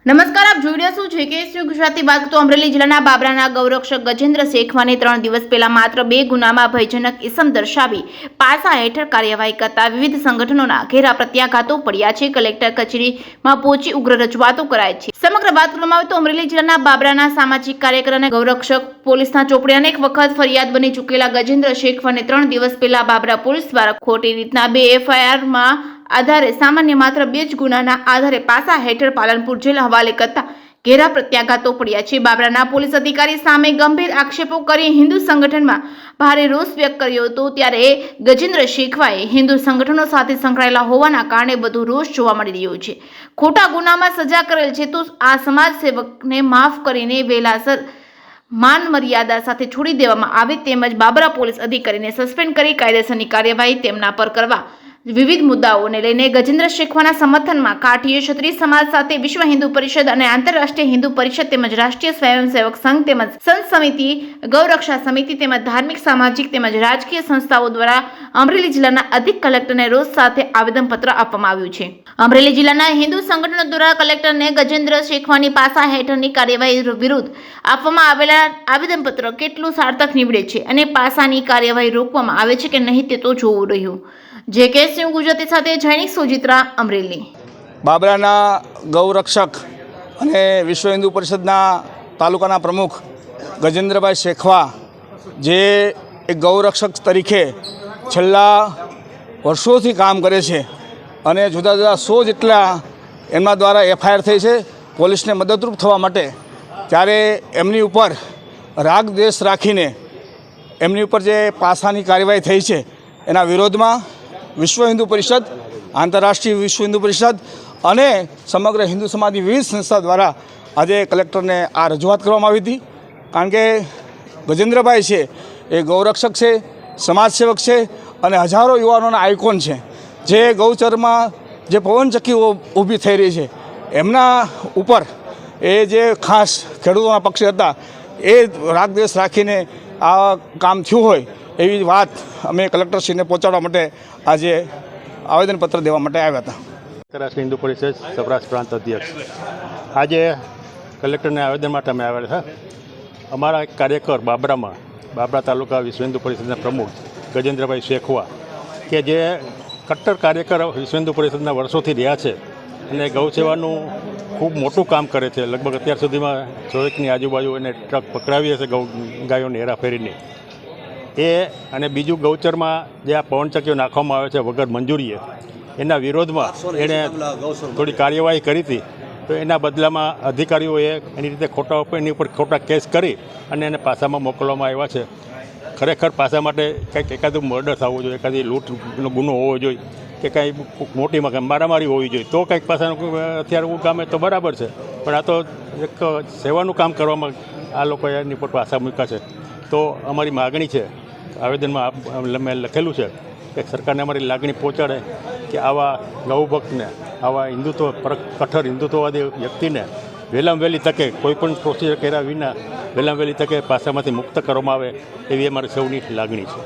નમસ્કાર, આપ જોઈ રહ્યા છો JKS ગુજરાતી વાત તો અમરેલી જિલ્લાના બાબરાના ગૌરક્ષક ગજેન્દ્ર શેખવાને 3 દિવસ પહેલા માત્ર 2 ગુનામાં ભયજનક ઇસમ દર્શાવી પાસા હેઠળ કાર્યવાહી કરતા વિવિધ સંગઠનોના ઘેરા પ્રત્યાઘાતો પડ્યા છે। કલેક્ટર કચેરીમાં પહોંચી ઉગ્ર રજૂઆતો કરાઈ છે। સમગ્ર વાત કરવામાં આવે તો અમરેલી જિલ્લાના બાબરાના સામાજિક કાર્યકર અને ગૌરક્ષક પોલીસના ચોપડે અનેક વખત ફરિયાદ બની ચૂકેલા ગજેન્દ્ર શેખવાને 3 દિવસ પહેલા બાબરા પોલીસ દ્વારા ખોટી રીતના 2 FIRમાં આધારે સામાન્ય માત્ર 2 જ ગુનાના આધારે પાસા હેઠળ પાલનપુર જેલ હવાલે કરતા ઘેરા પ્રત્યાઘાતો પડ્યા છે। બાબરાના પોલીસ અધિકારી સામે ગંભીર આક્ષેપો કરી હિન્દુ સંગઠનમાં ભારે રોષ વ્યક્ત કર્યો હતો। ત્યારે ગજેન્દ્ર શેખવાએ હિન્દુ સંગઠનો સાથે સંકળાયેલા હોવાના કારણે વધુ રોષ જોવા મળી રહ્યો છે। ખોટા ગુનામાં સજા કરેલ છે તો આ સમાજ સેવકને માફ કરીને વહેલાસર માન મર્યાદા સાથે છોડી દેવામાં આવે તેમજ બાબરા પોલીસ અધિકારીને સસ્પેન્ડ કરી કાયદેસરની કાર્યવાહી તેમના પર કરવા વિવિધ મુદ્દાઓને લઈને ગજેન્દ્ર શેખવાના સમર્થનમાં કાઠીય ક્ષત્રિય સમાજ સાથે વિશ્વ હિન્દુ પરિષદ અને આંતરરાષ્ટ્રીય હિન્દુ પરિષદ તેમજ રાષ્ટ્રીય સ્વયંસેવક સંઘ તેમજ સંત સમિતિ, ગૌરક્ષા સમિતિ તેમજ ધાર્મિક, સામાજિક તેમજ રાજકીય સંસ્થાઓ દ્વારા અમરેલી જિલ્લાના અધિક કલેક્ટરને રોજ સાથે આવેદનપત્ર આપવામાં આવ્યું છે। અમરેલી જિલ્લાના હિન્દુ સંગઠનો દ્વારા કલેક્ટરને ગજેન્દ્ર શેખવાની પાસા હેઠળની કાર્યવાહી વિરુદ્ધ આપવામાં આવેલા આવેદનપત્ર કેટલું સાર્થક નીવડે છે અને પાસાની કાર્યવાહી રોકવામાં આવે છે કે નહીં તે તો જોવું રહ્યું। JKS ગુજરાતી સાથે જૈનિક સોજિત્રા, અમરેલી। બાબરાના ગૌરક્ષક અને વિશ્વ હિન્દુ પરિષદના તાલુકાના પ્રમુખ ગજેન્દ્રભાઈ શેખવા જે એક ગૌરક્ષક તરીકે છેલ્લા વર્ષોથી કામ કરે છે અને જુદા જુદા 100 જેટલા એમના દ્વારા FIR થઈ છે પોલીસને મદદરૂપ થવા માટે, ત્યારે એમની ઉપર રાગ દ્વેષ રાખીને એમની ઉપર જે પાસાની કાર્યવાહી થઈ છે એના વિરોધમાં વિશ્વ હિન્દુ પરિષદ, આંતરરાષ્ટ્રીય વિશ્વ હિન્દુ પરિષદ અને સમગ્ર હિન્દુ સમાજની વિવિધ સંસ્થા દ્વારા આજે કલેક્ટરને આ રજૂઆત કરવામાં આવી હતી। કારણ કે ગજેન્દ્રભાઈ છે એ ગૌરક્ષક છે, સમાજસેવક છે અને હજારો યુવાનોના આઇકોન છે। જે ગૌચરમાં જે પવનચક્કીઓ ઊભી થઈ રહી છે એમના ઉપર એ જે ખાસ ખેડૂતોના પક્ષે હતા એ રાગદ્વેષ રાખીને આ કામ થયું હોય એવી વાત અમે કલેક્ટરશ્રીને પહોંચાડવા માટે આજે આવેદનપત્ર દેવા માટે આવ્યા હતા। આંતરરાષ્ટ્રીય હિન્દુ પરિષદ સૌરાષ્ટ્ર પ્રાંત અધ્યક્ષ આજે કલેક્ટરને આવેદન માટે અમે આવેલા છે। અમારા એક કાર્યકર બાબરા તાલુકા વિશ્વ હિન્દુ પરિષદના પ્રમુખ ગજેન્દ્રભાઈ શેખવા કે જે કટ્ટર કાર્યકર વિશ્વ હિન્દુ પરિષદના વર્ષોથી રહ્યા છે અને ગૌ સેવાનું ખૂબ મોટું કામ કરે છે। લગભગ અત્યાર સુધીમાં 100ની આજુબાજુ એને ટ્રક પકડાવી હશે ગાયોની હેરાફેરીની એ। અને બીજું ગૌચરમાં જે આ પવનચક્કીઓ નાખવામાં આવે છે વગર મંજૂરીએ, એના વિરોધમાં એણે થોડી કાર્યવાહી કરી હતી, તો એના બદલામાં અધિકારીઓએ એની રીતે એની ઉપર ખોટા કેસ કરી અને એને પાસામાં મોકલવામાં આવ્યા છે। ખરેખર પાસા માટે કંઈક એકાદું મર્ડર થવું જોઈએ, એકાદી લૂંટનો ગુનો હોવો જોઈએ કે કાંઈ મોટી મારામારી હોવી જોઈએ તો કંઈક પાસાનું હથિયાર ગામે તો બરાબર છે, પણ આ તો એક સેવાનું કામ કરવામાં આ લોકોએ એની ઉપર પાસા મૂક્યા છે। તો અમારી માગણી છે, આવેદનમાં મેં લખેલું છે કે સરકારને અમારી લાગણી પહોંચાડે કે આવા ગૌભક્તને, આવા હિન્દુત્વ કઠોર હિન્દુત્વવાદી વ્યક્તિને વહેલામાં વહેલી તકે કોઈપણ પ્રોસિજર કર્યા વિના વહેલામાં વહેલી તકે પાસામાંથી મુક્ત કરવામાં આવે એવી અમારી સૌની લાગણી છે।